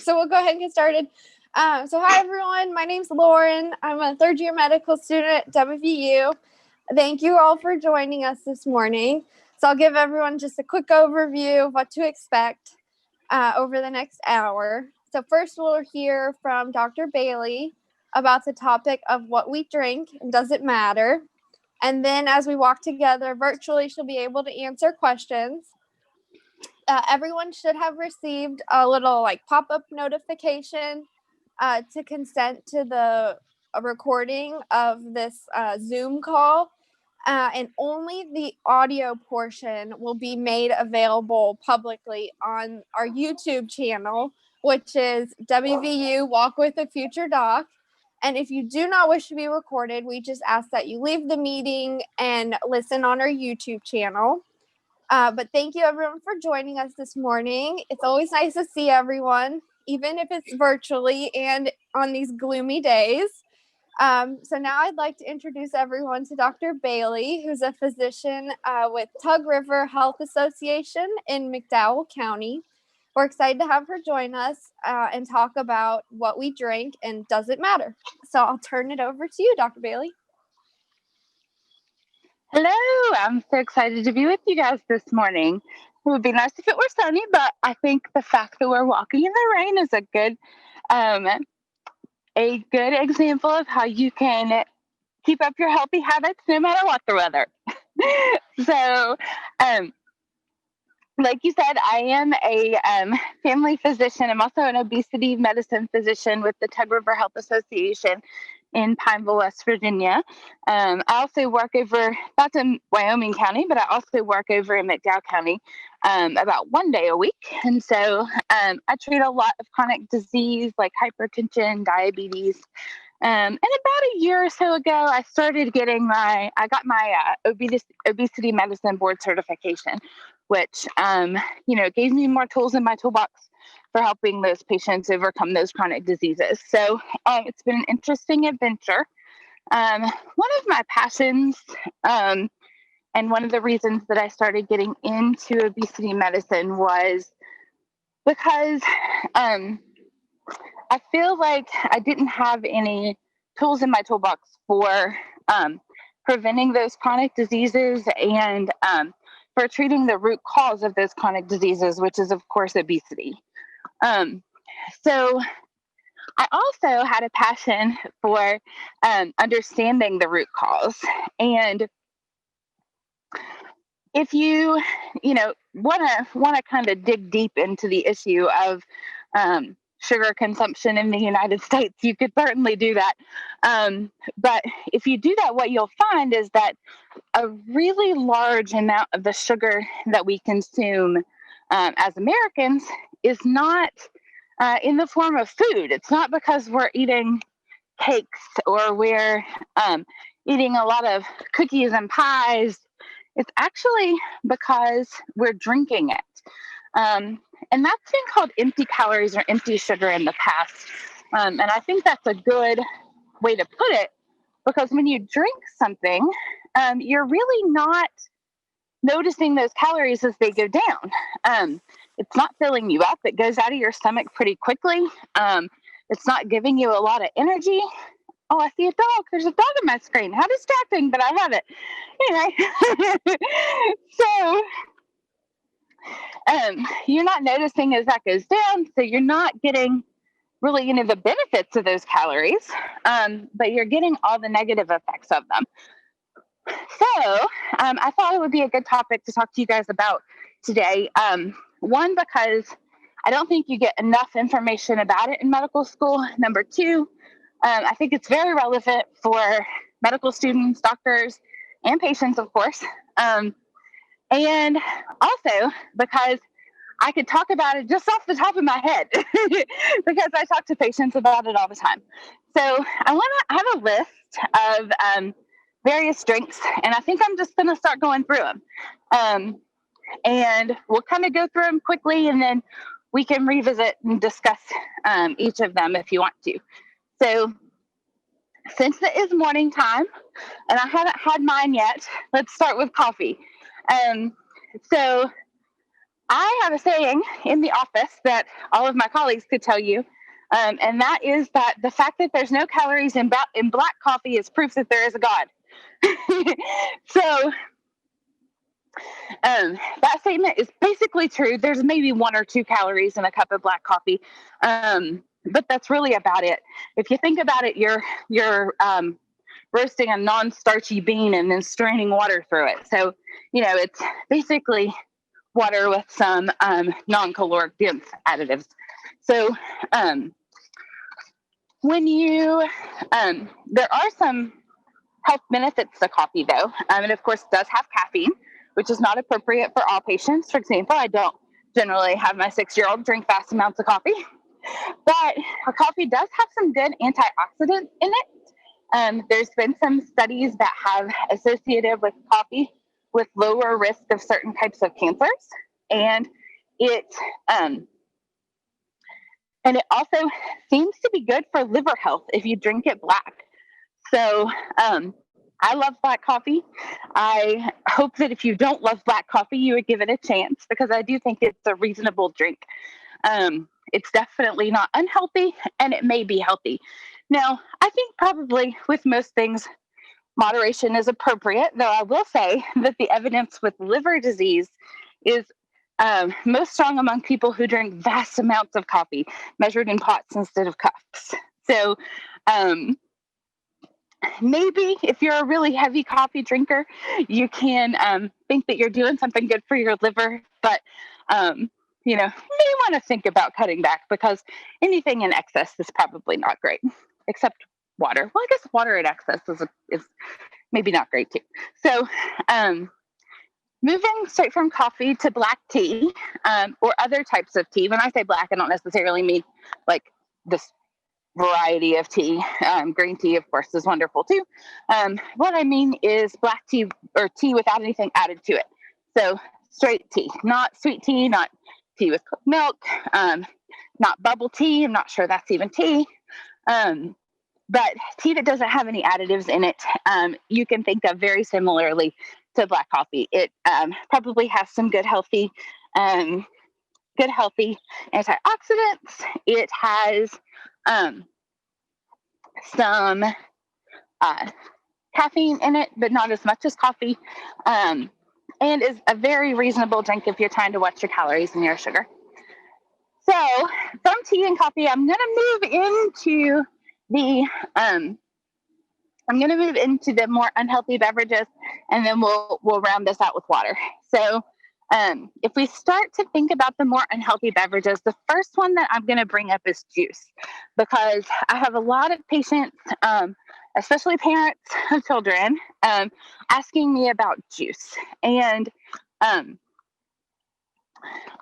So we'll go ahead and get started. So hi, everyone. My name's Lauren. I'm a third-year medical student at WVU. Thank you all for joining us this morning. So I'll give everyone just a quick overview of what to expect over the next hour. So first, we'll hear from Dr. Bailey about the topic of what we drink and does it matter. And then as we walk together virtually, she'll be able to answer questions. Everyone should have received a little pop-up notification to consent to the recording of this Zoom call. And only the audio portion will be made available publicly on our YouTube channel, which is WVU Walk with a Future Doc. And if you do not wish to be recorded, we just ask that you leave the meeting and listen on our YouTube channel. But thank you, everyone, for joining us this morning. It's always nice to see everyone, even if it's virtually and on these gloomy days. So now I'd like to introduce everyone to Dr. Bailey, who's a physician with Tug River Health Association in McDowell County. We're excited to have her join us and talk about what we drink and does it matter. So I'll turn it over to you, Dr. Bailey. Hello, I'm so excited to be with you guys this morning. It would be nice if it were sunny, but I think the fact that we're walking in the rain is a good example of how you can keep up your healthy habits no matter what the weather. So, like you said, I am a family physician. I'm also an obesity medicine physician with the Tug River Health Association in Pineville, West Virginia. I also work that's in Wyoming County, but I also work over in McDowell County about 1 day a week. And so I treat a lot of chronic disease like hypertension, diabetes. And about a year or so ago, I started I got my obesity medicine board certification, which, gave me more tools in my toolbox for helping those patients overcome those chronic diseases. So it's been an interesting adventure. One of my passions and one of the reasons that I started getting into obesity medicine was because I feel like I didn't have any tools in my toolbox for preventing those chronic diseases and for treating the root cause of those chronic diseases, which is, of course, obesity. So I also had a passion for understanding the root cause. And if you want to kind of dig deep into the issue of sugar consumption in the United States, you could certainly do that. But if you do that, what you'll find is that a really large amount of the sugar that we consume as Americans is not in the form of food. It's not because we're eating cakes or we're eating a lot of cookies and pies. It's actually because we're drinking it. And that's been called empty calories or empty sugar in the past. And I think that's a good way to put it, because when you drink something, you're really not noticing those calories as they go down. It's not filling you up. It goes out of your stomach pretty quickly. It's not giving you a lot of energy. Oh, I see a dog. There's a dog on my screen. How distracting, but I have it. Anyway, so you're not noticing as that goes down. So you're not getting really the benefits of those calories, but you're getting all the negative effects of them. So I thought it would be a good topic to talk to you guys about today. One, because I don't think you get enough information about it in medical school. Number two, I think it's very relevant for medical students, doctors, and patients, of course. And also because I could talk about it just off the top of my head because I talk to patients about it all the time. So I have a list of various drinks, and I think I'm just going to start going through them. And we'll kind of go through them quickly, and then we can revisit and discuss each of them if you want to. So since it is morning time, and I haven't had mine yet, let's start with coffee. So I have a saying in the office that all of my colleagues could tell you, and that is that the fact that there's no calories in black coffee is proof that there is a God. So that statement is basically true. There's maybe 1 or 2 calories in a cup of black coffee, but that's really about it. If you think about it, you're roasting a non-starchy bean and then straining water through it. So it's basically water with some non-caloric dense additives. So when you there are some health benefits to coffee, though, and of course, it does have caffeine, which is not appropriate for all patients. For example, I don't generally have my 6-year-old drink vast amounts of coffee, but coffee does have some good antioxidants in it. There's been some studies that have associated with coffee with lower risk of certain types of cancers, and it also seems to be good for liver health if you drink it black. So I love black coffee. I hope that if you don't love black coffee, you would give it a chance, because I do think it's a reasonable drink. It's definitely not unhealthy, and it may be healthy. Now, I think probably with most things, moderation is appropriate, though I will say that the evidence with liver disease is most strong among people who drink vast amounts of coffee, measured in pots instead of cups. So maybe if you're a really heavy coffee drinker, you can think that you're doing something good for your liver, but may want to think about cutting back, because anything in excess is probably not great, except water. Well, I guess water in excess is maybe not great too. So moving straight from coffee to black tea, or other types of tea. When I say black, I don't necessarily mean like this variety of tea. Green tea, of course, is wonderful too. What I mean is black tea, or tea without anything added to it. So straight tea, not sweet tea, not tea with milk, not bubble tea. I'm not sure that's even tea. But tea that doesn't have any additives in it, you can think of very similarly to black coffee. It probably has some good healthy antioxidants. It has some caffeine in it, but not as much as coffee, and is a very reasonable drink if you're trying to watch your calories and your sugar. So from tea and coffee, I'm going to move into the more unhealthy beverages, and then we'll round this out with water. So if we start to think about the more unhealthy beverages, the first one that I'm going to bring up is juice, because I have a lot of patients, especially parents of children, asking me about juice. And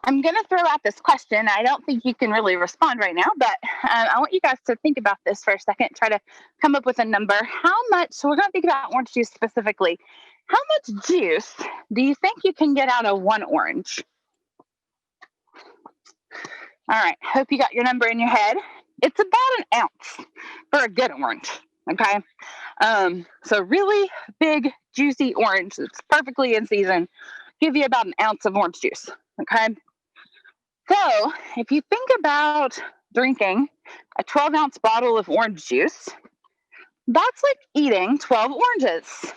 I'm going to throw out this question. I don't think you can really respond right now, but I want you guys to think about this for a second, try to come up with a number. So we're going to think about orange juice specifically. How much juice do you think you can get out of one orange? All right, hope you got your number in your head. It's about an ounce for a good orange, okay? So really big, juicy orange that's perfectly in season, give you about an ounce of orange juice, okay? So if you think about drinking a 12-ounce bottle of orange juice, that's like eating 12 oranges.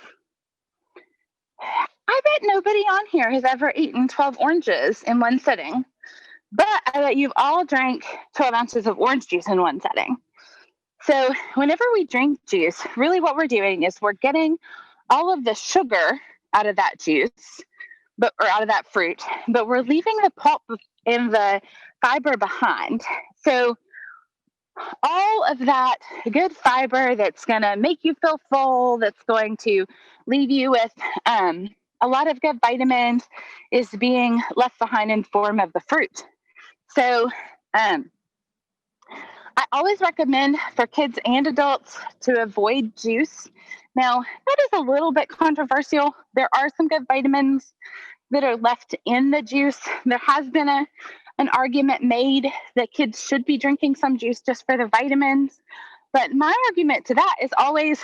I bet nobody on here has ever eaten 12 oranges in one sitting, but I bet you've all drank 12 ounces of orange juice in one setting. So whenever we drink juice, really what we're doing is we're getting all of the sugar out of that juice, or out of that fruit, but we're leaving the pulp and the fiber behind. So all of that good fiber that's going to make you feel full, that's going to leave you with a lot of good vitamins, is being left behind in form of the fruit. So I always recommend for kids and adults to avoid juice. Now, that is a little bit controversial. There are some good vitamins that are left in the juice. There has been an argument made that kids should be drinking some juice just for the vitamins. But my argument to that is always,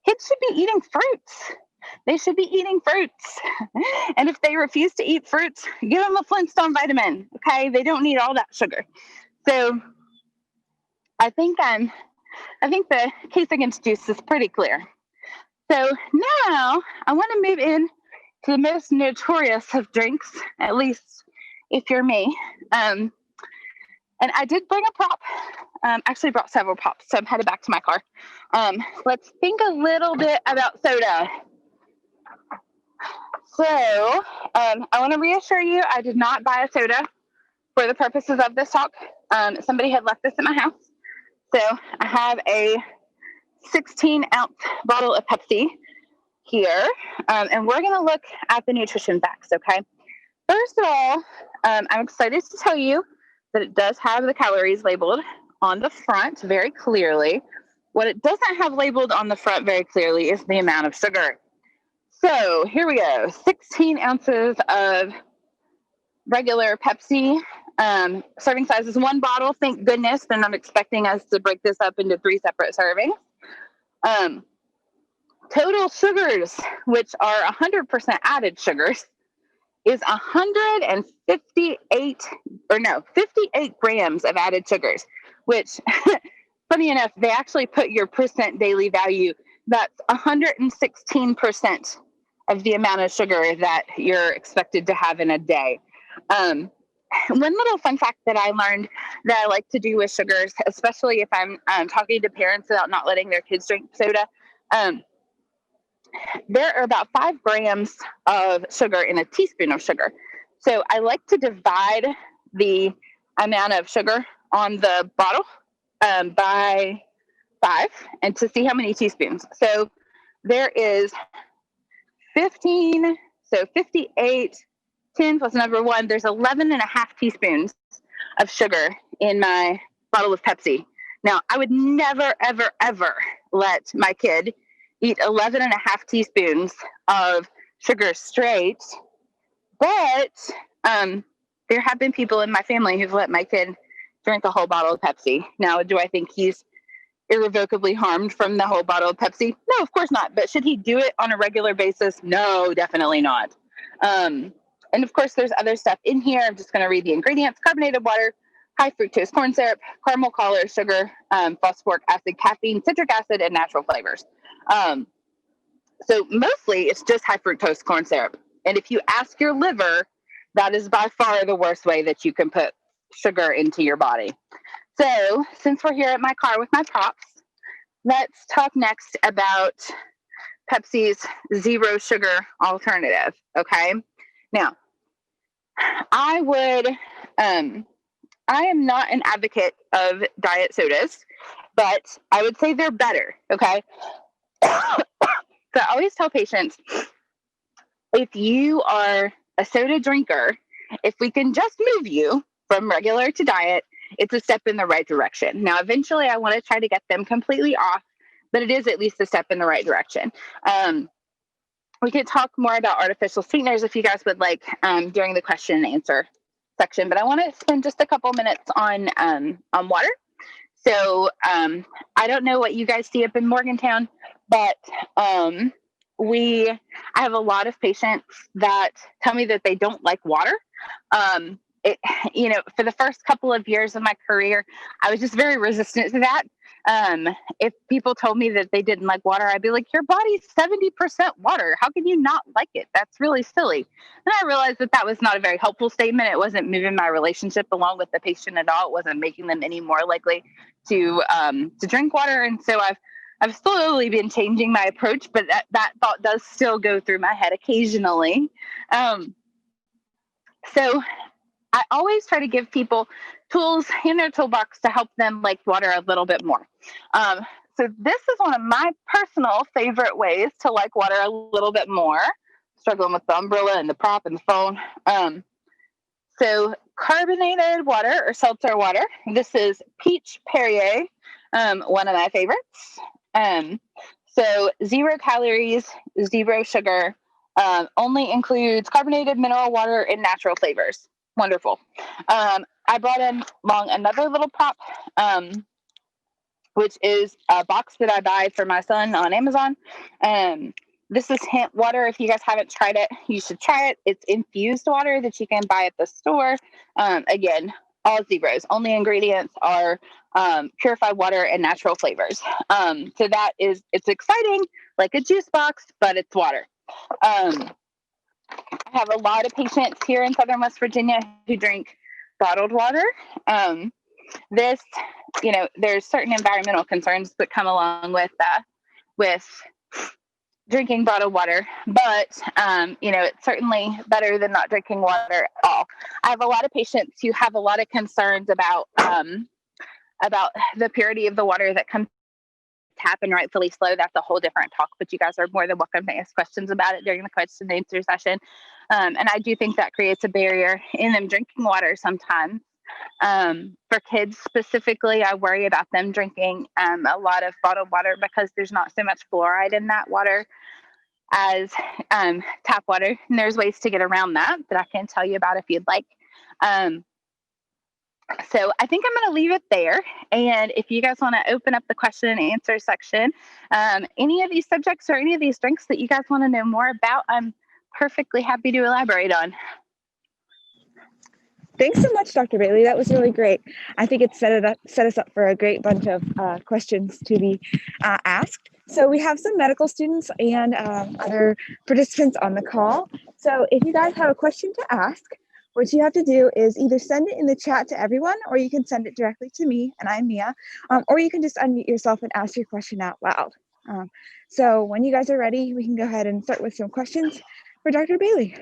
kids should be eating fruits. They should be eating fruits. And if they refuse to eat fruits, give them a Flintstone vitamin. Okay. They don't need all that sugar. So I think the case against juice is pretty clear. So now I want to move in to the most notorious of drinks, at least if you're me. And I did bring a prop. Actually brought several props, so I'm headed back to my car. Let's think a little bit about soda. So I want to reassure you, I did not buy a soda for the purposes of this talk. Somebody had left this in my house. So I have a 16-ounce bottle of Pepsi here, and we're going to look at the nutrition facts, okay? First of all, I'm excited to tell you that it does have the calories labeled on the front very clearly. What it doesn't have labeled on the front very clearly is the amount of sugar. So here we go, 16 ounces of regular Pepsi. Serving size is 1 bottle. Thank goodness they're not expecting us to break this up into 3 separate servings. Total sugars, which are 100% added sugars, is 58 grams of added sugars, which, funny enough, they actually put your percent daily value. That's 116% of the amount of sugar that you're expected to have in a day. One little fun fact that I learned that I like to do with sugars, especially if I'm talking to parents about not letting their kids drink soda, there are about 5 grams of sugar in a teaspoon of sugar. So I like to divide the amount of sugar on the bottle by 5 and to see how many teaspoons. So there is 15, so 58, 10 plus number 1, there's 11 and a half teaspoons of sugar in my bottle of Pepsi. Now, I would never, ever, ever let my kid eat 11 and a half teaspoons of sugar straight, but there have been people in my family who've let my kid drink a whole bottle of Pepsi. Now, do I think he's irrevocably harmed from the whole bottle of Pepsi? No, of course not. But should he do it on a regular basis? No, definitely not. And of course, there's other stuff in here. I'm just going to read the ingredients: carbonated water, high fructose corn syrup, caramel color, sugar, phosphoric acid, caffeine, citric acid, and natural flavors. So mostly it's just high fructose corn syrup. And if you ask your liver, that is by far the worst way that you can put sugar into your body. So since we're here at my car with my props, let's talk next about Pepsi's zero sugar alternative. Okay. Now, I am not an advocate of diet sodas, but I would say they're better. Okay. So I always tell patients, if you are a soda drinker, if we can just move you from regular to diet, it's a step in the right direction. Now, eventually I want to try to get them completely off, but it is at least a step in the right direction. We could talk more about artificial sweeteners if you guys would like during the question and answer section, but I want to spend just a couple minutes on water. So I don't know what you guys see up in Morgantown, but I have a lot of patients that tell me that they don't like water. For the first couple of years of my career, I was just very resistant to that. If people told me that they didn't like water, I'd be like, your body's 70% water. How can you not like it? That's really silly. And I realized that was not a very helpful statement. It wasn't moving my relationship along with the patient at all. It wasn't making them any more likely to drink water. And so I've slowly been changing my approach, but that thought does still go through my head occasionally. So I always try to give people tools in their toolbox to help them like water a little bit more. So this is one of my personal favorite ways to like water a little bit more. Struggling with the umbrella and the prop and the phone. So carbonated water or seltzer water. This is Peach Perrier, one of my favorites. So 0 calories, 0 sugar, only includes carbonated mineral water and natural flavors. Wonderful. I brought in along another little prop, which is a box that I buy for my son on Amazon. This is hint water. If you guys haven't tried it, you should try it. It's infused water that you can buy at the store. Again, all zeros. Only ingredients are purified water and natural flavors. So it's exciting, like a juice box, but it's water. I have a lot of patients here in Southern West Virginia who drink bottled water. There's certain environmental concerns that come along with drinking bottled water, but it's certainly better than not drinking water at all. I have a lot of patients who have a lot of concerns about the purity of the water that comes tap, and rightfully so. That's a whole different talk, but you guys are more than welcome to ask questions about it during the question and answer session. And I do think that creates a barrier in them drinking water sometimes. For kids specifically, I worry about them drinking a lot of bottled water because there's not so much fluoride in that water as tap water. And there's ways to get around that I can tell you about if you'd like. So I think I'm going to leave it there. And if you guys want to open up the question and answer section, any of these subjects or any of these drinks that you guys want to know more about, I'm perfectly happy to elaborate on. Thanks so much, Dr. Bailey. That was really great. I think it set us up for a great bunch of questions to be asked. So we have some medical students and other participants on the call. So if you guys have a question to ask, what you have to do is either send it in the chat to everyone, or you can send it directly to me, and I'm Mia, or you can just unmute yourself and ask your question out loud. So when you guys are ready, we can go ahead and start with some questions for Dr. Bailey.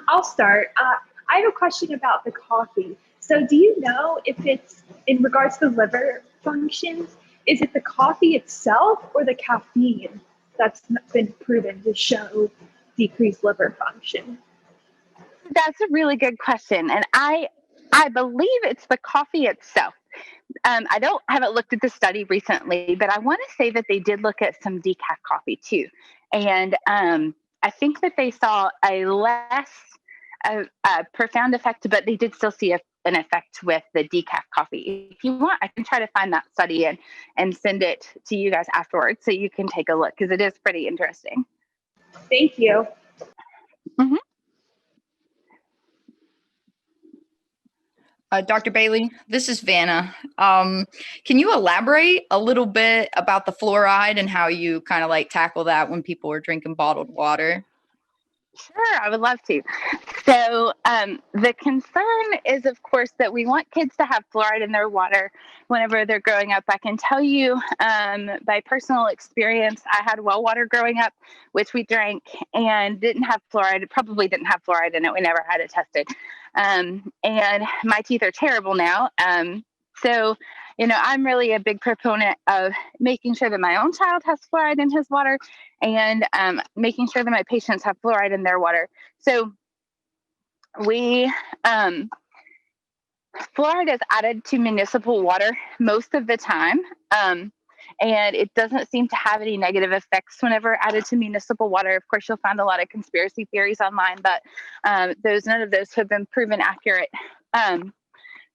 I'll start. I have a question about the coffee. So do you know if it's in regards to liver functions, is it the coffee itself or the caffeine that's been proven to show decreased liver function? That's a really good question. And I believe it's the coffee itself. I haven't looked at the study recently, but I want to say that they did look at some decaf coffee too. And I think that they saw a less profound effect, but they did still see an effect with the decaf coffee. If you want, I can try to find that study and send it to you guys afterwards so you can take a look, because it is pretty interesting. Thank you. Mm-hmm. Dr. Bailey, this is Vanna. Can you elaborate a little bit about the fluoride and how you kind of like tackle that when people are drinking bottled water? Sure, I would love to. So the concern is, of course, that we want kids to have fluoride in their water whenever they're growing up. I can tell you by personal experience, I had well water growing up, which we drank and didn't have fluoride. It probably didn't have fluoride in it. We never had it tested. And my teeth are terrible now. So, I'm really a big proponent of making sure that my own child has fluoride in his water and making sure that my patients have fluoride in their water. So fluoride is added to municipal water most of the time. And it doesn't seem to have any negative effects whenever added to municipal water. Of course, you'll find a lot of conspiracy theories online, but none of those have been proven accurate.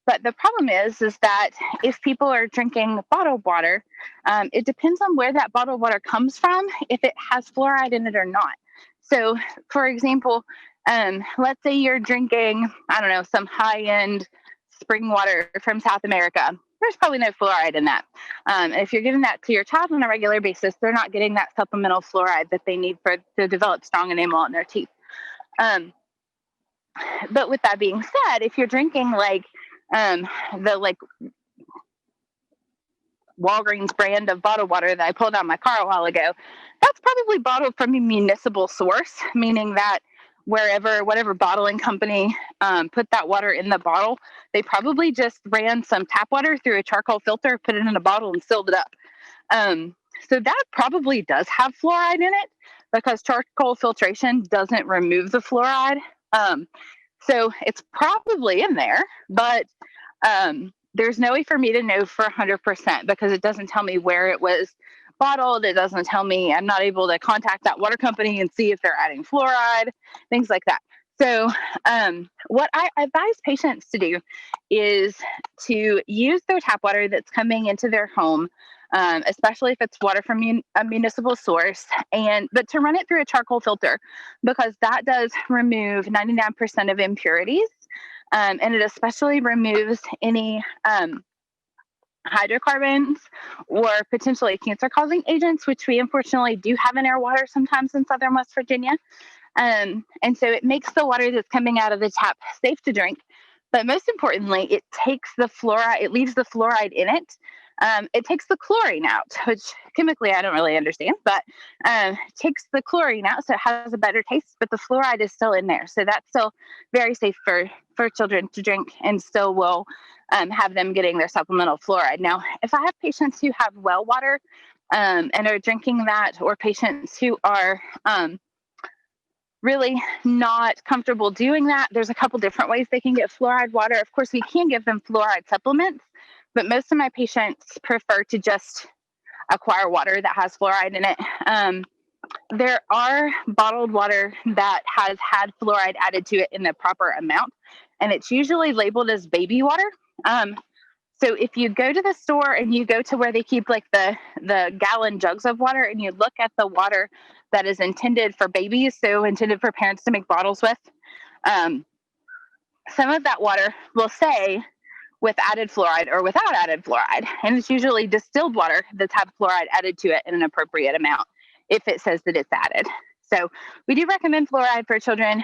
But the problem is that if people are drinking bottled water, it depends on where that bottled water comes from, if it has fluoride in it or not. So, for example, let's say you're drinking, some high-end spring water from South America. There's probably no fluoride in that. If you're giving that to your child on a regular basis, they're not getting that supplemental fluoride that they need to develop strong enamel in their teeth. But with that being said, if you're drinking the Walgreens brand of bottled water that I pulled out of my car a while ago, that's probably bottled from a municipal source, meaning that whatever bottling company put that water in the bottle, they probably just ran some tap water through a charcoal filter, put it in a bottle, and sealed it up. So that probably does have fluoride in it because charcoal filtration doesn't remove the fluoride. So it's probably in there, but there's no way for me to know for 100% because it doesn't tell me where it was bottled. It doesn't tell me. I'm not able to contact that water company and see if they're adding fluoride, things like that. So what I advise patients to do is to use their tap water that's coming into their home especially if it's water from a municipal source, but to run it through a charcoal filter, because that does remove 99% of impurities, and it especially removes any hydrocarbons or potentially cancer-causing agents, which we unfortunately do have in our water sometimes in southern West Virginia. And so it makes the water that's coming out of the tap safe to drink. But most importantly, it takes the fluoride, it leaves the fluoride in it. It takes the chlorine out, which chemically I don't really understand, but takes the chlorine out so it has a better taste, but the fluoride is still in there. So that's still very safe for children to drink, and still will have them getting their supplemental fluoride. Now, if I have patients who have well water and are drinking that, or patients who are really not comfortable doing that, there's a couple different ways they can get fluoride water. Of course, we can give them fluoride supplements, but most of my patients prefer to just acquire water that has fluoride in it. There are bottled water that has had fluoride added to it in the proper amount, and it's usually labeled as baby water. So if you go to the store and you go to where they keep like the gallon jugs of water, and you look at the water that is intended for babies, so intended for parents to make bottles with, some of that water will say with added fluoride or without added fluoride. And it's usually distilled water that's had fluoride added to it in an appropriate amount if it says that it's added. So we do recommend fluoride for children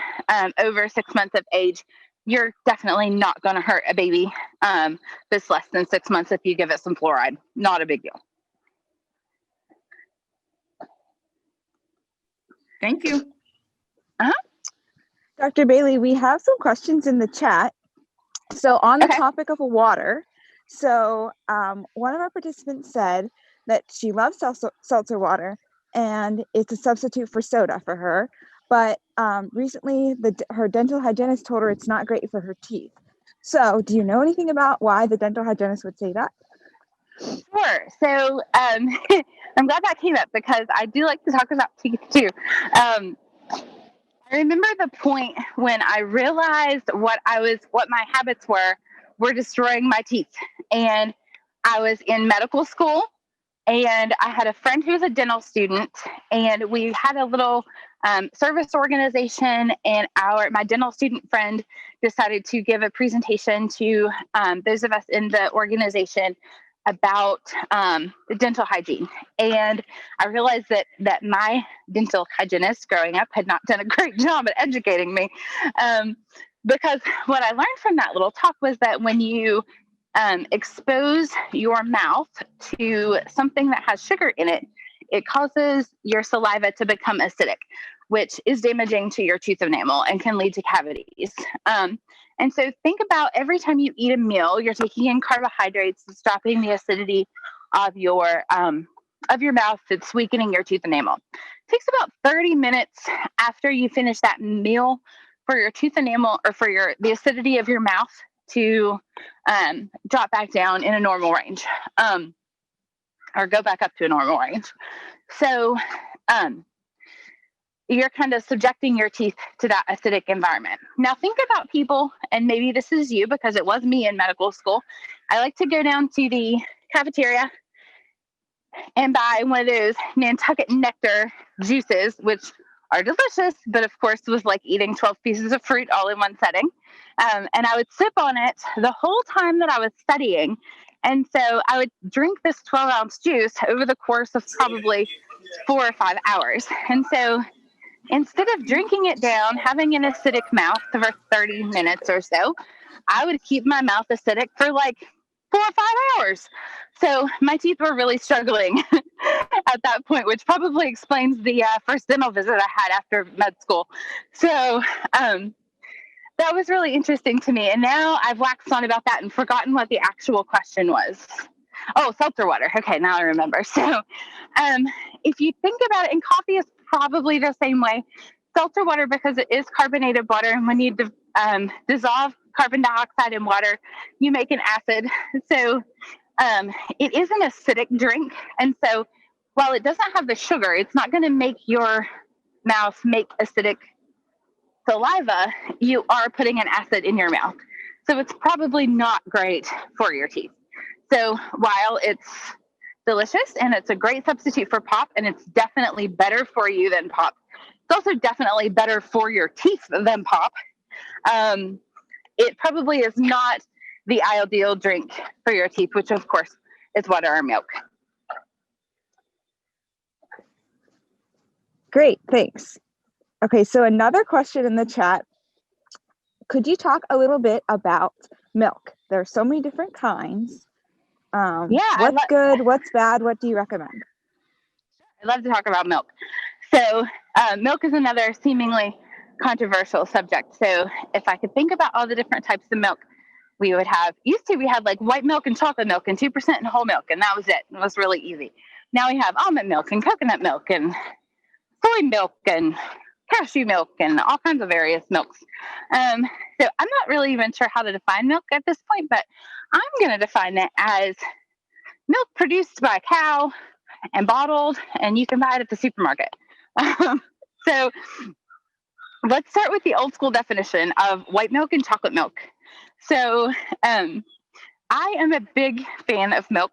over 6 months of age. You're definitely not going to hurt a baby that's less than 6 months if you give it some fluoride. Not a big deal. Thank you. Dr. Bailey, we have some questions in the chat. So on the topic of water, so one of our participants said that she loves seltzer water and it's a substitute for soda for her. But recently her dental hygienist told her it's not great for her teeth. So do you know anything about why the dental hygienist would say that? Sure. So I'm glad that came up, because I do like to talk about teeth too. I remember the point when I realized what my habits were destroying my teeth. And I was in medical school, and I had a friend who was a dental student, and we had a little service organization, and my dental student friend decided to give a presentation to those of us in the organization about the dental hygiene. And I realized that my dental hygienist growing up had not done a great job at educating me, because what I learned from that little talk was that when you expose your mouth to something that has sugar in it, it causes your saliva to become acidic, which is damaging to your tooth enamel and can lead to cavities. And so think about every time you eat a meal, you're taking in carbohydrates, it's dropping the acidity of your mouth, it's weakening your tooth enamel. It takes about 30 minutes after you finish that meal for your tooth enamel, or for the acidity of your mouth to drop back down in a normal range, or go back up to a normal range. So you're kind of subjecting your teeth to that acidic environment. Now think about people, and maybe this is you because it was me in medical school. I like to go down to the cafeteria and buy one of those Nantucket nectar juices, which are delicious, but of course was like eating 12 pieces of fruit all in one setting. And I would sip on it the whole time that I was studying. And so I would drink this 12-ounce juice over the course of probably 4 or 5 hours. And so instead of drinking it down, having an acidic mouth for 30 minutes or so, I would keep my mouth acidic for like 4 or 5 hours. So my teeth were really struggling at that point, which probably explains the first dental visit I had after med school. So that was really interesting to me. And now I've waxed on about that and forgotten what the actual question was. Oh, seltzer water. Okay, now I remember. So if you think about it, and coffee is probably the same way. Seltzer water, because it is carbonated water, and when you dissolve carbon dioxide in water, you make an acid. So it is an acidic drink. And so while it doesn't have the sugar, it's not going to make your mouth make acidic saliva. You are putting an acid in your mouth. So it's probably not great for your teeth. So while it's delicious, and it's a great substitute for pop, and it's definitely better for you than pop. It's also definitely better for your teeth than pop. It probably is not the ideal drink for your teeth, which of course is water or milk. Great, thanks. Okay, so another question in the chat. Could you talk a little bit about milk? There are so many different kinds. What's good? What's bad? What do you recommend? I love to talk about milk. So milk is another seemingly controversial subject. So if I could think about all the different types of milk we would have, we had like white milk and chocolate milk and 2% and whole milk, and that was it. It was really easy. Now we have almond milk and coconut milk and soy milk and cashew milk and all kinds of various milks. So I'm not really even sure how to define milk at this point, but I'm going to define it as milk produced by a cow and bottled, and you can buy it at the supermarket. So let's start with the old school definition of white milk and chocolate milk. So I am a big fan of milk.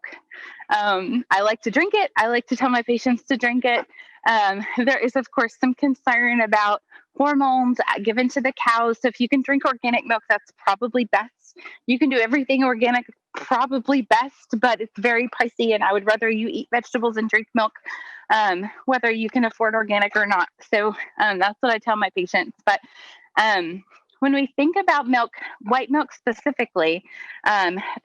I like to drink it. I like to tell my patients to drink it. There is, of course, some concern about hormones given to the cows. So if you can drink organic milk, that's probably best. You can do everything organic, probably best, but it's very pricey, and I would rather you eat vegetables and drink milk, whether you can afford organic or not. So that's what I tell my patients. But when we think about milk, white milk specifically,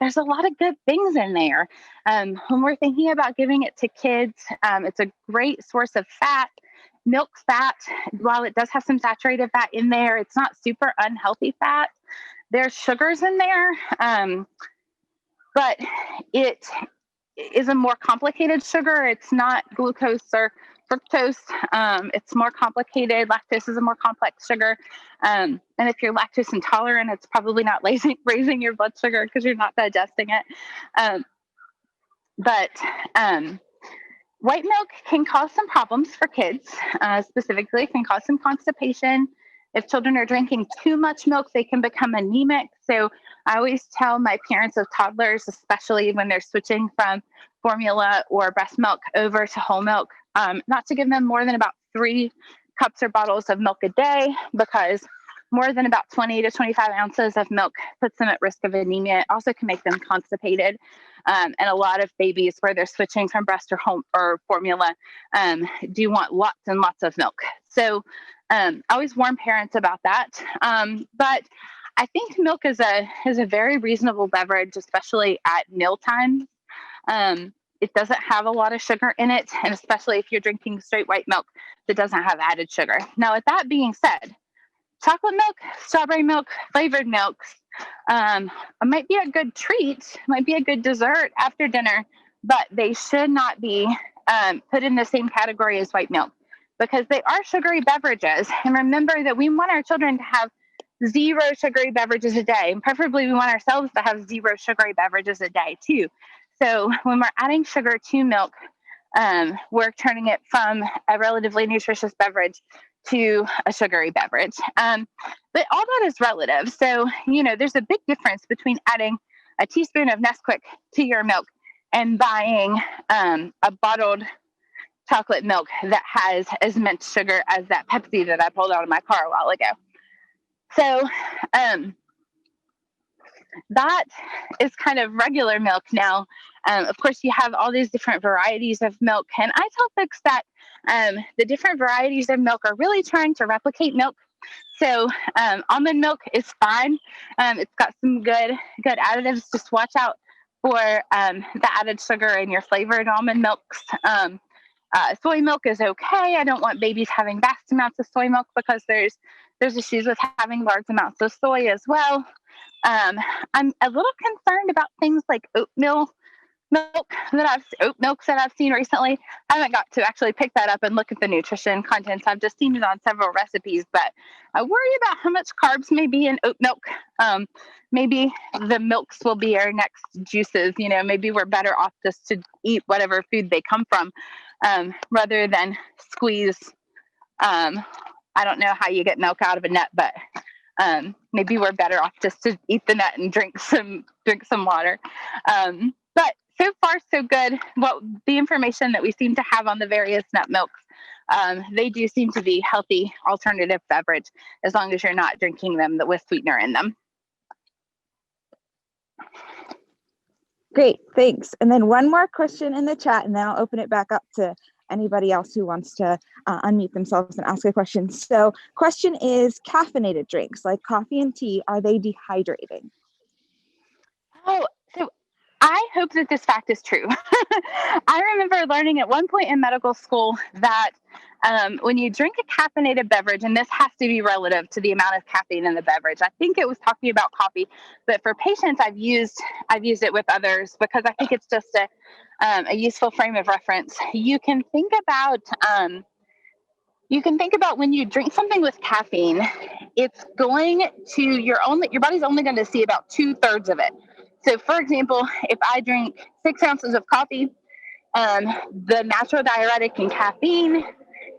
there's a lot of good things in there. When we're thinking about giving it to kids, it's a great source of fat. Milk fat, while it does have some saturated fat in there, it's not super unhealthy fat. There's sugars in there, but it is a more complicated sugar. It's not glucose or fructose. It's more complicated. Lactose is a more complex sugar. And if you're lactose intolerant, it's probably not raising your blood sugar because you're not digesting it. But white milk can cause some problems for kids. Specifically, it can cause some constipation. If children are drinking too much milk, they can become anemic. So I always tell my parents of toddlers, especially when they're switching from formula or breast milk over to whole milk, not to give them more than about 3 cups or bottles of milk a day, because more than about 20 to 25 ounces of milk puts them at risk of anemia. It also can make them constipated. And a lot of babies where they're switching from breast or home or formula do want lots and lots of milk. So I always warn parents about that. But I think milk is a very reasonable beverage, especially at mealtime. It doesn't have a lot of sugar in it, and especially if you're drinking straight white milk that doesn't have added sugar. Now, with that being said, chocolate milk, strawberry milk, flavored milks might be a good treat, might be a good dessert after dinner, but they should not be put in the same category as white milk, because they are sugary beverages. And remember that we want our children to have 0 sugary beverages a day. And preferably we want ourselves to have 0 sugary beverages a day too. So when we're adding sugar to milk, we're turning it from a relatively nutritious beverage to a sugary beverage. But all that is relative. So, there's a big difference between adding a teaspoon of Nesquik to your milk and buying a bottled chocolate milk that has as much sugar as that Pepsi that I pulled out of my car a while ago. So that is kind of regular milk now. Of course, you have all these different varieties of milk. And I tell folks that the different varieties of milk are really trying to replicate milk. So almond milk is fine. It's got some good additives. Just watch out for the added sugar in your flavored almond milks. Soy milk is okay. I don't want babies having vast amounts of soy milk because there's issues with having large amounts of soy as well. I'm a little concerned about things like oat milks that I've seen recently. I haven't got to actually pick that up and look at the nutrition contents. I've just seen it on several recipes, but I worry about how much carbs may be in oat milk. Maybe the milks will be our next juices. Maybe we're better off just to eat whatever food they come from, rather than squeeze. I don't know how you get milk out of a nut, but maybe we're better off just to eat the nut and drink some water. But so far so good. What the information that we seem to have on the various nut milks, they do seem to be healthy alternative beverage as long as you're not drinking them with sweetener in them. Great, thanks. And then one more question in the chat, and then I'll open it back up to anybody else who wants to unmute themselves and ask a question. So question is, caffeinated drinks like coffee and tea, are they dehydrating? Oh, so I hope that this fact is true. I remember learning at one point in medical school that when you drink a caffeinated beverage, and this has to be relative to the amount of caffeine in the beverage. I think it was talking about coffee, but for patients, I've used it with others because I think it's just a useful frame of reference. You can think about when you drink something with caffeine, it's going to your body's only going to see about 2/3 of it. So, for example, if I drink 6 ounces of coffee, the natural diuretic in caffeine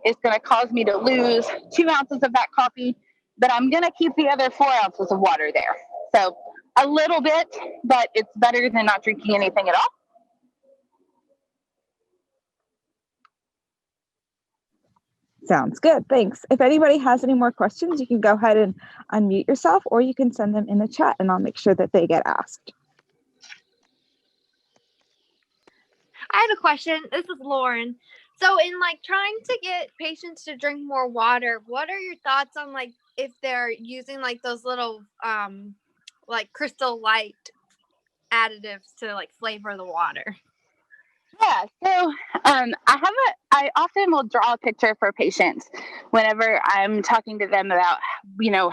is going to cause me to lose 2 ounces of that coffee, but I'm going to keep the other 4 ounces of water there. So a little bit, but it's better than not drinking anything at all. Sounds good, thanks. If anybody has any more questions, you can go ahead and unmute yourself, or you can send them in the chat and I'll make sure that they get asked. I had a question. This is Lauren. So in like trying to get patients to drink more water, what are your thoughts on like if they're using like those little like Crystal Light additives to like flavor the water? Yeah, so I often will draw a picture for patients whenever I'm talking to them about,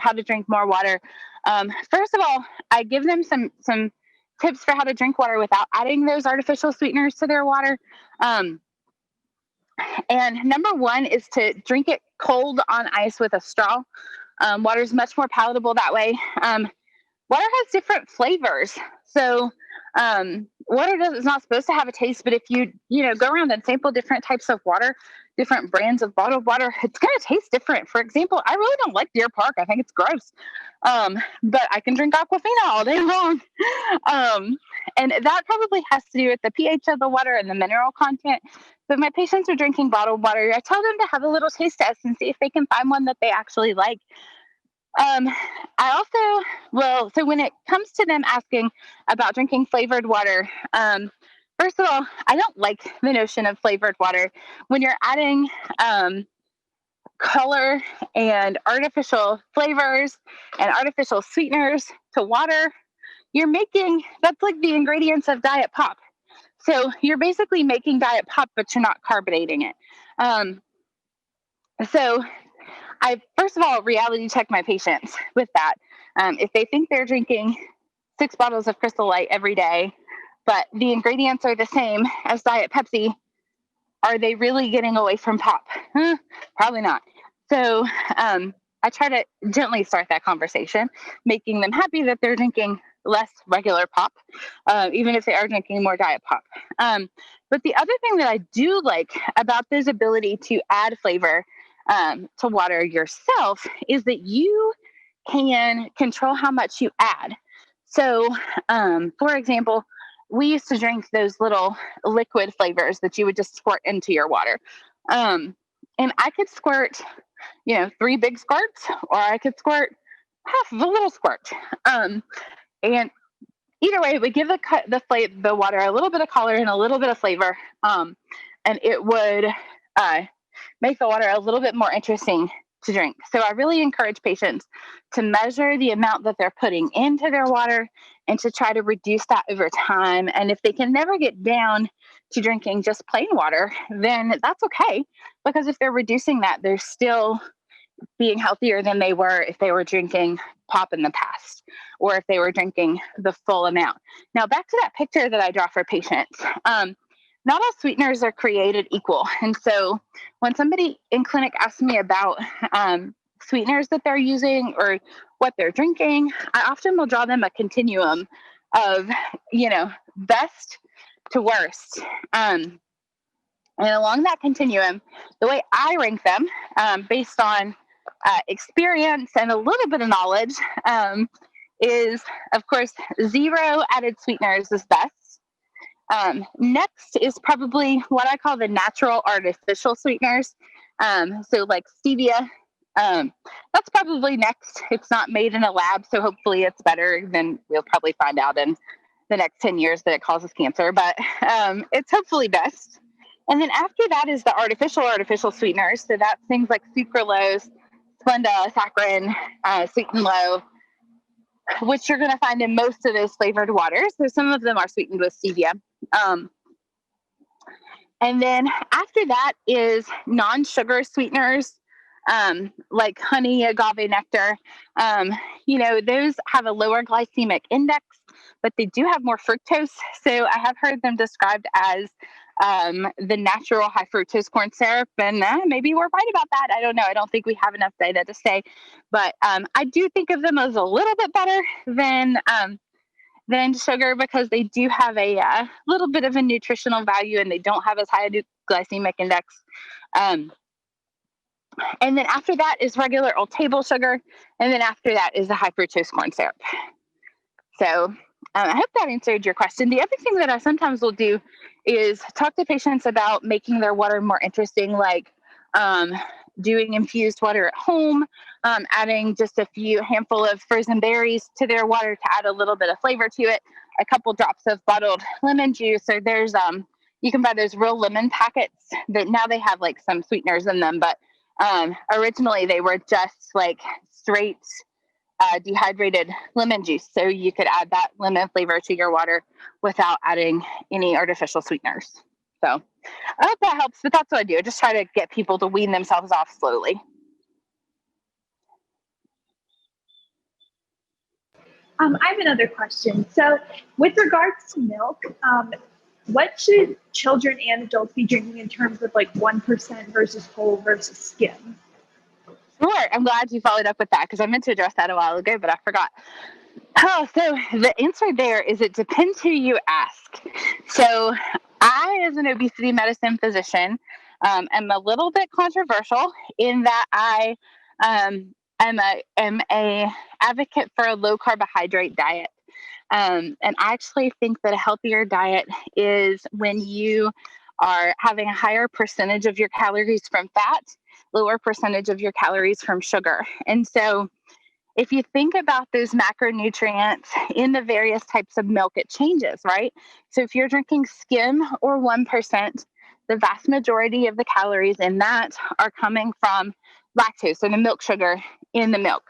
how to drink more water. First of all, I give them some tips for how to drink water without adding those artificial sweeteners to their water. And number one is to drink it cold on ice with a straw. Water is much more palatable that way. Water has different flavors. So water is not supposed to have a taste, but if you go around and sample different types of water, different brands of bottled water, it's going to taste different. For example, I really don't like Deer Park. I think it's gross. But I can drink Aquafina all day long. And that probably has to do with the pH of the water and the mineral content. So if my patients are drinking bottled water, I tell them to have a little taste test and see if they can find one that they actually like. I also will, so when it comes to them asking about drinking flavored water, first of all, I don't like the notion of flavored water. When you're adding color and artificial flavors and artificial sweeteners to water, that's like the ingredients of Diet Pop. So you're basically making Diet Pop, but you're not carbonating it. So I, first of all, reality check my patients with that. If they think they're drinking 6 bottles of Crystal Light every day, but the ingredients are the same as Diet Pepsi, are they really getting away from pop? Probably not. So I try to gently start that conversation, making them happy that they're drinking less regular pop, even if they are drinking more Diet Pop. But the other thing that I do like about this ability to add flavor to water yourself is that you can control how much you add. So, for example, we used to drink those little liquid flavors that you would just squirt into your water. And I could squirt, 3 big squirts, or I could squirt half of a little squirt. And either way, it would give the water a little bit of color and a little bit of flavor. And it would make the water a little bit more interesting to drink. So I really encourage patients to measure the amount that they're putting into their water and to try to reduce that over time. And if they can never get down to drinking just plain water, then that's okay. Because if they're reducing that, they're still being healthier than they were if they were drinking pop in the past, or if they were drinking the full amount. Now, back to that picture that I draw for patients. Not all sweeteners are created equal. And so when somebody in clinic asks me about sweeteners that they're using or what they're drinking, I often will draw them a continuum of, best to worst. And along that continuum, the way I rank them based on experience and a little bit of knowledge is, of course, 0 added sweeteners is best. Next is probably what I call the natural artificial sweeteners. So like stevia, that's probably next. It's not made in a lab, so hopefully it's better than we'll probably find out in the next 10 years that it causes cancer, but it's hopefully best. And then after that is the artificial sweeteners. So that's things like sucralose, Splenda, saccharin, sweet and low, which you're going to find in most of those flavored waters. So some of them are sweetened with stevia. And then after that is non-sugar sweeteners, like honey, agave nectar. Those have a lower glycemic index, but they do have more fructose. So I have heard them described as the natural high fructose corn syrup, and maybe we're right about that. I don't know. I don't think we have enough data to say, but I do think of them as a little bit better than sugar because they do have a little bit of a nutritional value and they don't have as high a glycemic index. And then after that is regular old table sugar. And then after that is the high fructose corn syrup. So I hope that answered your question. The other thing that I sometimes will do is talk to patients about making their water more interesting, like doing infused water at home, adding just a handful of frozen berries to their water to add a little bit of flavor to it, a couple drops of bottled lemon juice, or there's you can buy those real lemon packets that now they have like some sweeteners in them, but originally they were just like straight dehydrated lemon juice. So you could add that lemon flavor to your water without adding any artificial sweeteners. So I hope that helps, but that's what I do. I just try to get people to wean themselves off slowly. I have another question. So with regards to milk, what should children and adults be drinking in terms of like 1% versus whole versus skim? Sure. I'm glad you followed up with that because I meant to address that a while ago, but I forgot. Oh, so the answer there is it depends who you ask. So I, as an obesity medicine physician, am a little bit controversial in that I am a advocate for a low carbohydrate diet. And I actually think that a healthier diet is when you are having a higher percentage of your calories from fat, lower percentage of your calories from sugar. And so if you think about those macronutrients in the various types of milk, it changes, right? So if you're drinking skim or 1%, the vast majority of the calories in that are coming from lactose, so the milk sugar in the milk,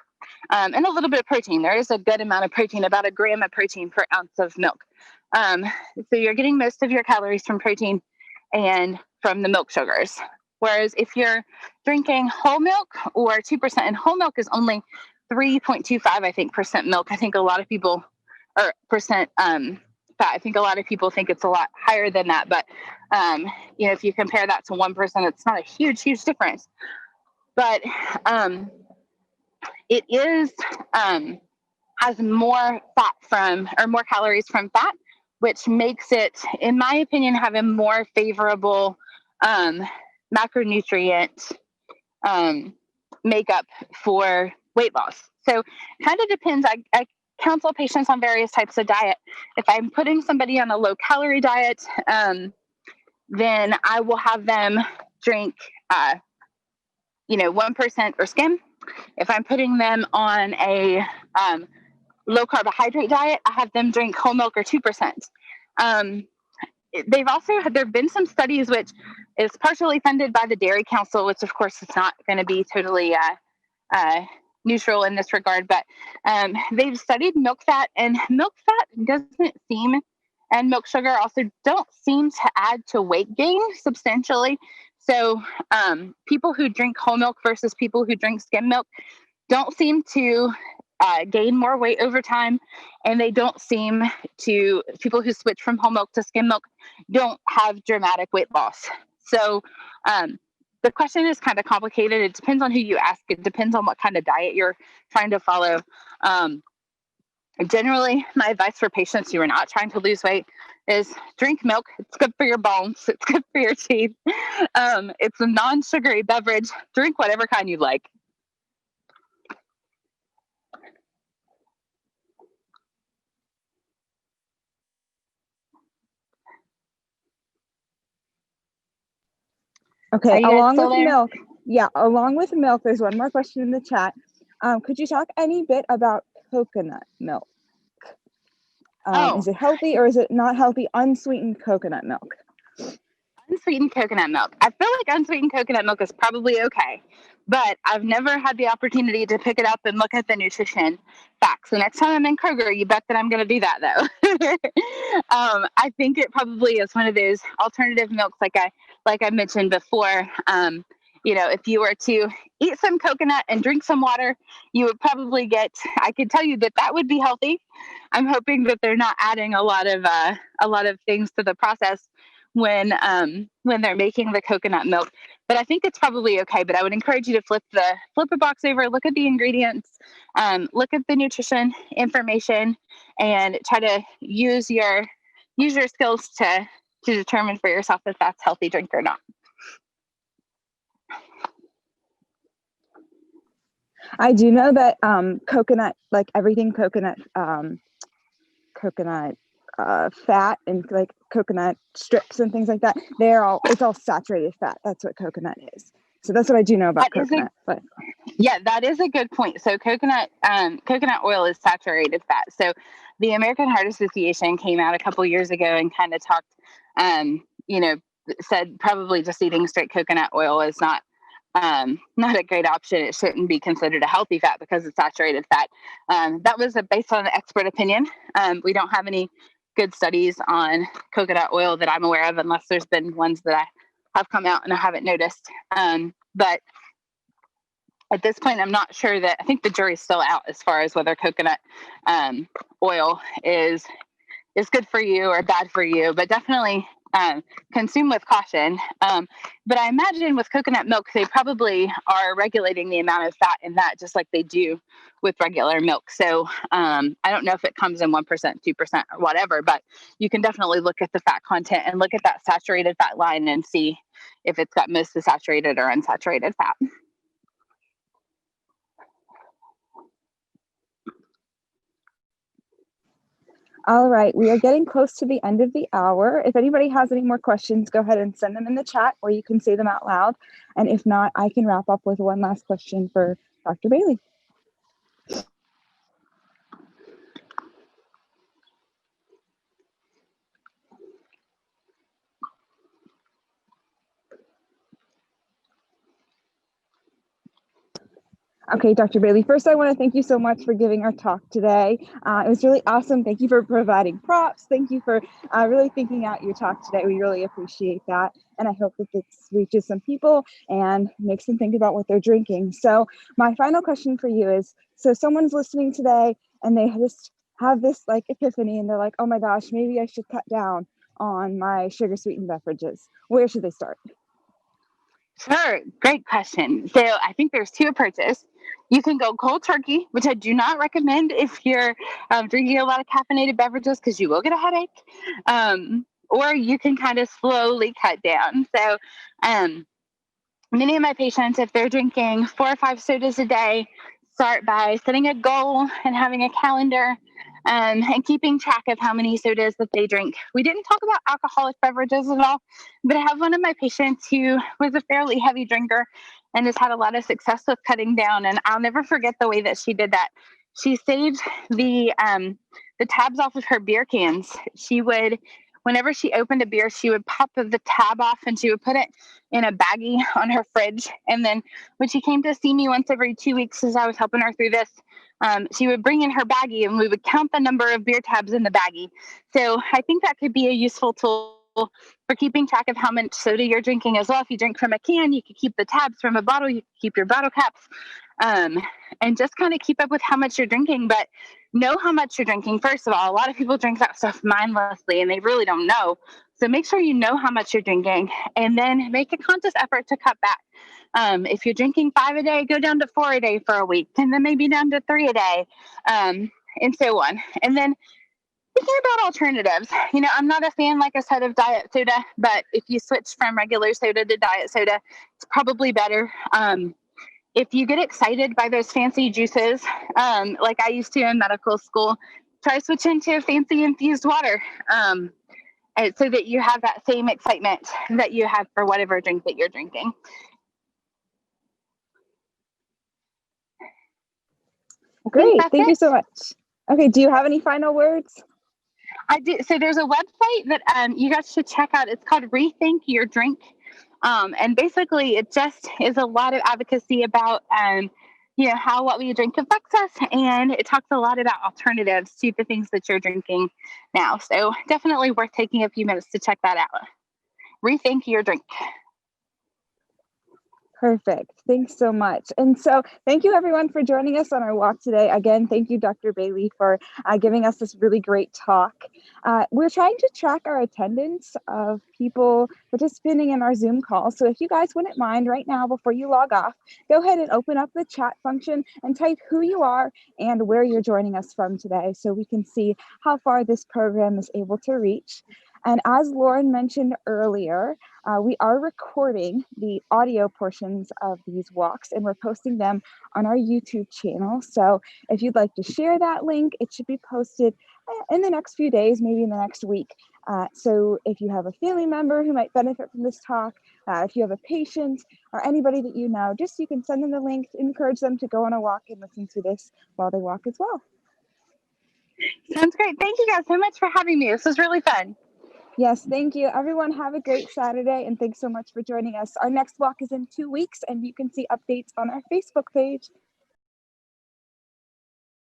and a little bit of protein. There is a good amount of protein, about 1 gram of protein per ounce of milk. So you're getting most of your calories from protein and from the milk sugars. Whereas if you're drinking whole milk, or 2%, and whole milk is only 3.25, I think, percent milk. I think a lot of people, or percent fat, I think a lot of people think it's a lot higher than that. But, if you compare that to 1%, it's not a huge difference. But it is, has more more calories from fat, which makes it, in my opinion, have a more favorable macronutrient makeup for weight loss. So kind of depends. I counsel patients on various types of diet. If I'm putting somebody on a low calorie diet, then I will have them drink, 1% or skim. If I'm putting them on a low carbohydrate diet, I have them drink whole milk or 2%. There have been some studies which is partially funded by the Dairy Council, which of course is not going to be totally neutral in this regard, but they've studied milk fat, and milk fat doesn't seem, and milk sugar also don't seem to add to weight gain substantially. So people who drink whole milk versus people who drink skim milk don't seem to gain more weight over time, and they don't seem to, people who switch from whole milk to skim milk don't have dramatic weight loss. So the question is kind of complicated. It depends on who you ask. It depends on what kind of diet you're trying to follow. Generally, my advice for patients who are not trying to lose weight is drink milk. It's good for your bones. It's good for your teeth. It's a non-sugary beverage. Drink whatever kind you like. Okay, Are you guys along still with there? milk. Yeah, along with milk, there's one more question in the chat. Could you talk any bit about coconut milk? Is it healthy or is it not healthy? Unsweetened coconut milk. Unsweetened coconut milk. I feel like unsweetened coconut milk is probably okay, but I've never had the opportunity to pick it up and look at the nutrition facts. So next time I'm in Kroger, you bet that I'm going to do that though. I think it probably is one of those alternative milks, like I mentioned before. If you were to eat some coconut and drink some water, you would probably get. I could tell you that would be healthy. I'm hoping that they're not adding a lot of things to the process when they're making the coconut milk, but I think it's probably okay. But I would encourage you to flip a box over, look at the ingredients, look at the nutrition information, and try to use your skills to determine for yourself if that's healthy drink or not. I do know that coconut, like everything coconut fat and like coconut strips and things like that, it's all saturated fat. That's what coconut is. So that's what I do know about coconut. Yeah, that is a good point. So coconut oil is saturated fat. So the American Heart Association came out a couple years ago and kind of talked, said probably just eating straight coconut oil is not a great option. It shouldn't be considered a healthy fat because it's saturated fat. That was based on an expert opinion. We don't have any good studies on coconut oil that I'm aware of, unless there's been ones that I have come out and I haven't noticed. But at this point, I'm not sure that. I think the jury's still out as far as whether coconut oil is good for you or bad for you, but definitely consume with caution. But I imagine with coconut milk, they probably are regulating the amount of fat in that, just like they do with regular milk. So I don't know if it comes in 1%, 2%, or whatever, but you can definitely look at the fat content and look at that saturated fat line and see if it's got mostly saturated or unsaturated fat. All right, we are getting close to the end of the hour. If anybody has any more questions, go ahead and send them in the chat, or you can say them out loud. And if not, I can wrap up with one last question for Dr. Bailey. Okay, Dr. Bailey, first I want to thank you so much for giving our talk today. It was really awesome. Thank you for providing props. Thank you for really thinking out your talk today. We really appreciate that. And I hope that this reaches some people and makes them think about what they're drinking. So my final question for you is, so someone's listening today and they just have this like epiphany and they're like, oh my gosh, maybe I should cut down on my sugar sweetened beverages. Where should they start? Sure. Great question. So I think there's two approaches. You can go cold turkey, which I do not recommend if you're drinking a lot of caffeinated beverages because you will get a headache. Or you can kind of slowly cut down. So many of my patients, if they're drinking 4 or 5 sodas a day, start by setting a goal and having a calendar and keeping track of how many sodas that they drink. We didn't talk about alcoholic beverages at all, but I have one of my patients who was a fairly heavy drinker and has had a lot of success with cutting down. And I'll never forget the way that she did that. She saved the tabs off of her beer cans. She would, whenever she opened a beer, she would pop the tab off and she would put it in a baggie on her fridge. And then when she came to see me once every 2 weeks as I was helping her through this, she would bring in her baggie and we would count the number of beer tabs in the baggie. So I think that could be a useful tool for keeping track of how much soda you're drinking as well. If you drink from a can, you could keep the tabs. From a bottle, you could keep your bottle caps, and just kind of keep up with how much you're drinking, but know how much you're drinking. First of all, a lot of people drink that stuff mindlessly and they really don't know. So make sure you know how much you're drinking and then make a conscious effort to cut back. If you're drinking 5 a day, go down to 4 a day for a week, and then maybe down to 3 a day, and so on. And then thinking about alternatives. I'm not a fan, like I said, of diet soda, but if you switch from regular soda to diet soda, it's probably better. If you get excited by those fancy juices, like I used to in medical school, try switching to fancy infused water. so that you have that same excitement that you have for whatever drink that you're drinking. Great. Thank you so much. Okay. Do you have any final words? I do. So there's a website that you guys should check out. It's called Rethink Your Drink. And basically it just is a lot of advocacy about, how what we drink affects us. And it talks a lot about alternatives to the things that you're drinking now. So definitely worth taking a few minutes to check that out. Rethink Your Drink. Perfect. Thanks so much. And so thank you everyone for joining us on our walk today. Again, thank you, Dr. Bailey, for giving us this really great talk. We're trying to track our attendance of people participating in our Zoom call. So if you guys wouldn't mind right now, before you log off, go ahead and open up the chat function and type who you are and where you're joining us from today so we can see how far this program is able to reach. And as Lauren mentioned earlier, we are recording the audio portions of these walks and we're posting them on our YouTube channel. So if you'd like to share that link, it should be posted in the next few days, maybe in the next week. So if you have a family member who might benefit from this talk, if you have a patient or anybody that you know, just you can send them the link, encourage them to go on a walk and listen to this while they walk as well. Sounds great. Thank you guys so much for having me. This was really fun. Yes, thank you. Everyone have a great Saturday and thanks so much for joining us. Our next walk is in 2 weeks and you can see updates on our Facebook page.